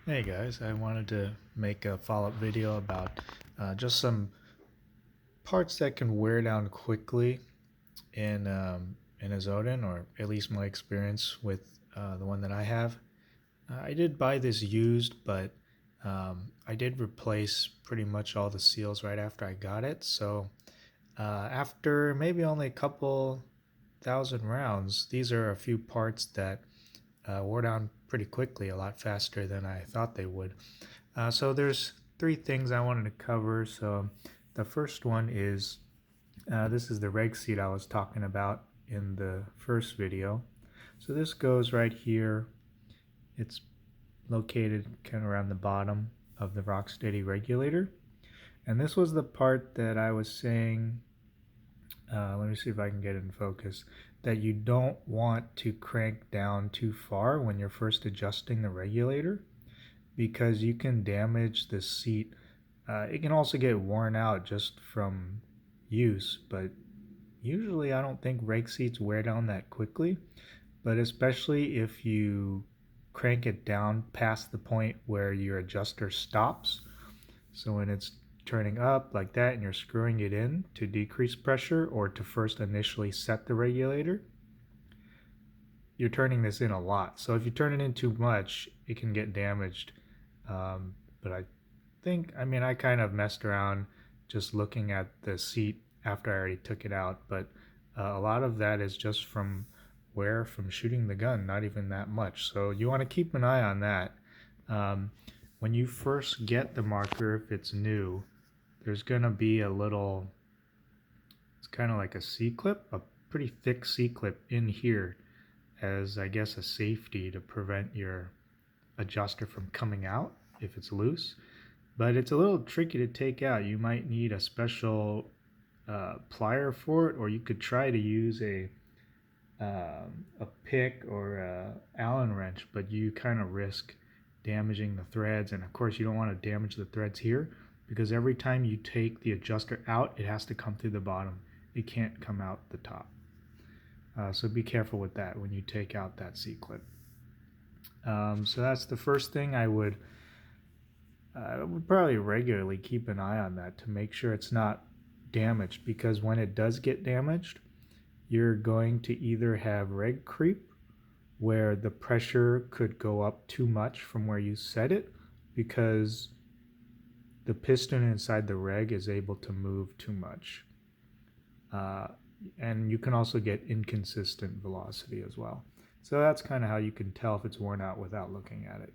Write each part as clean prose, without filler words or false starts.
Hey guys, I wanted to make a follow-up video about just some parts that can wear down quickly in Azodin, or at least my experience with the one that I have. I did buy this used, but I did replace pretty much all the seals right after I got it. So after maybe only a couple thousand rounds, these are a few parts that wore down pretty quickly, a lot faster than I thought they would. So there's three things I wanted to cover. So the first one is this is the reg seat I was talking about in the first video. So this goes right here. It's located kind of around the bottom of the Rocksteady regulator. And this was the part that I was saying, let me see if I can get it in focus, that you don't want to crank down too far when you're first adjusting the regulator, because you can damage the seat. It can also get worn out just from use, but usually I don't think reg seats wear down that quickly. But especially if you crank it down past the point where your adjuster stops, so when it's turning up like that and you're screwing it in to decrease pressure or to first initially set the regulator, you're turning this in a lot. So if you turn it in too much, it can get damaged. But I kind of messed around just looking at the seat after I already took it out. But a lot of that is just from wear from shooting the gun, not even that much. So you want to keep an eye on that. When you first get the marker, if it's new, there's going to be a little, it's kind of like a C-clip, a pretty thick C-clip in here as, I guess, a safety to prevent your adjuster from coming out if it's loose. But it's a little tricky to take out. You might need a special plier for it, or you could try to use a pick or a Allen wrench, but you kind of risk damaging the threads. And of course, you don't want to damage the threads here, because every time you take the adjuster out, it has to come through the bottom. It can't come out the top. So be careful with that when you take out that C-clip. So that's the first thing. I would probably regularly keep an eye on that to make sure it's not damaged, because when it does get damaged, you're going to either have reg creep, where the pressure could go up too much from where you set it, because the piston inside the reg is able to move too much. And you can also get inconsistent velocity as well. So that's kind of how you can tell if it's worn out without looking at it.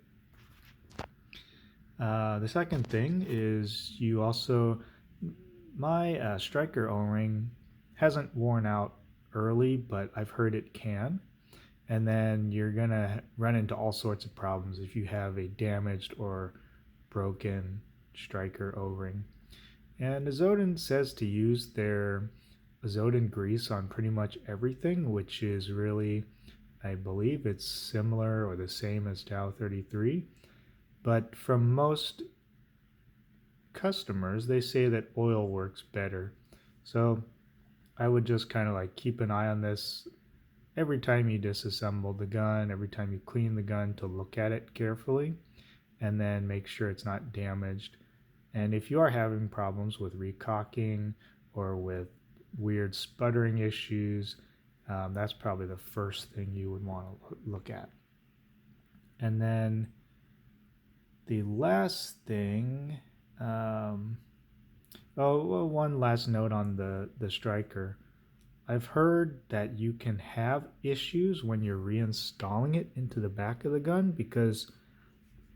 The second thing is my striker O-ring hasn't worn out early, but I've heard it can. And then you're gonna run into all sorts of problems if you have a damaged or broken striker O-ring. And Azodin says to use their Azodin grease on pretty much everything, which is really, I believe it's similar or the same as Dow 33. But from most customers, they say that oil works better. So I would just kind of like keep an eye on this every time you disassemble the gun, every time you clean the gun, to look at it carefully and then make sure it's not damaged. And if you are having problems with recocking or with weird sputtering issues, that's probably the first thing you would want to look at. And then the last thing, one last note on the striker. I've heard that you can have issues when you're reinstalling it into the back of the gun, because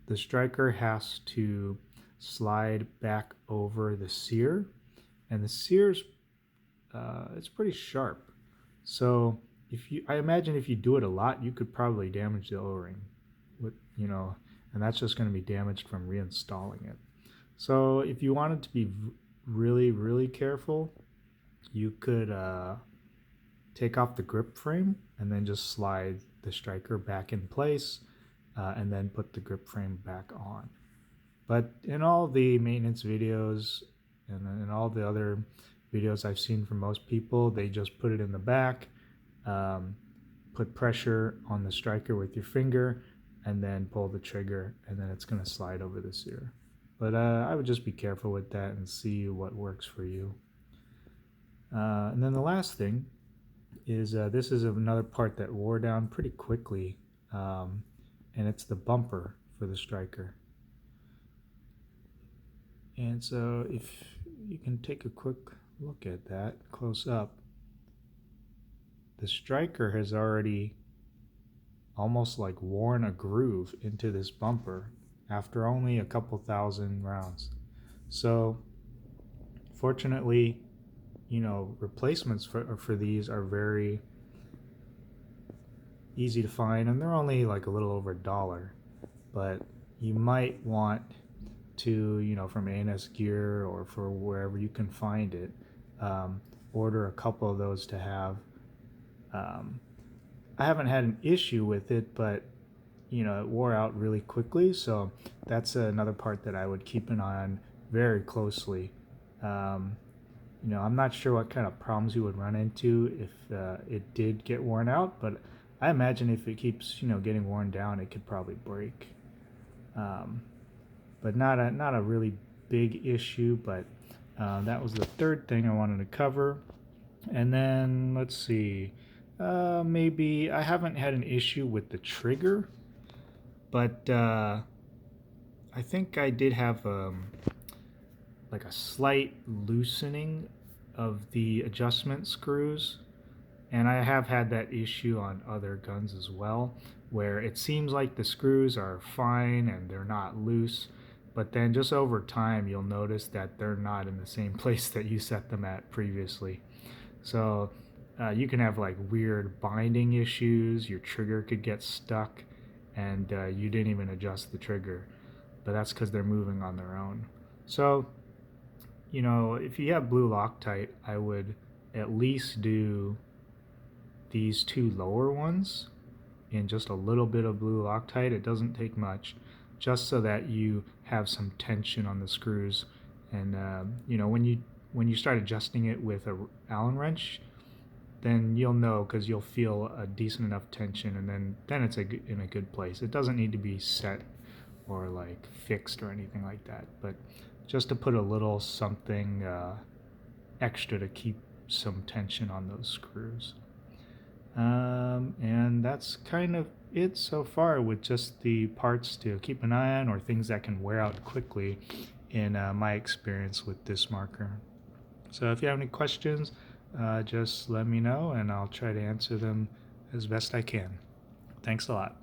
the striker has to slide back over the sear, and the sear's it's pretty sharp. So I imagine if you do it a lot, you could probably damage the O-ring, and that's just going to be damaged from reinstalling it. So if you wanted to be really, really careful, you could take off the grip frame and then just slide the striker back in place, and then put the grip frame back on. But in all the maintenance videos and in all the other videos I've seen from most people, they just put it in the back, put pressure on the striker with your finger, and then pull the trigger, and then it's going to slide over the sear. But I would just be careful with that and see what works for you. And then the last thing is this is another part that wore down pretty quickly, and it's the bumper for the striker. And so if you can take a quick look at that close up, the striker has already almost like worn a groove into this bumper after only a couple thousand rounds. So fortunately, replacements for these are very easy to find, and they're only like a little over $1. But you might want to, from A&S Gear or for wherever you can find it, order a couple of those to have. I haven't had an issue with it, but it wore out really quickly, so that's another part that I would keep an eye on very closely. I'm not sure what kind of problems you would run into if it did get worn out, but I imagine if it keeps getting worn down, it could probably break. But not a really big issue. But that was the third thing I wanted to cover. And then let's see, maybe I haven't had an issue with the trigger, but I think I did have like a slight loosening of the adjustment screws, and I have had that issue on other guns as well, where it seems like the screws are fine and they're not loose, but then just over time you'll notice that they're not in the same place that you set them at previously. So you can have like weird binding issues, your trigger could get stuck, and you didn't even adjust the trigger, but that's because they're moving on their own. So if you have blue Loctite, I would at least do these two lower ones in just a little bit of blue Loctite. It doesn't take much, just so that you have some tension on the screws. And when you start adjusting it with a Allen wrench, then you'll know, because you'll feel a decent enough tension, and then it's in a good place. It doesn't need to be set or like fixed or anything like that, but just to put a little something extra to keep some tension on those screws. And that's kind of it so far with just the parts to keep an eye on, or things that can wear out quickly in my experience with this marker. So if you have any questions, just let me know and I'll try to answer them as best I can. Thanks a lot.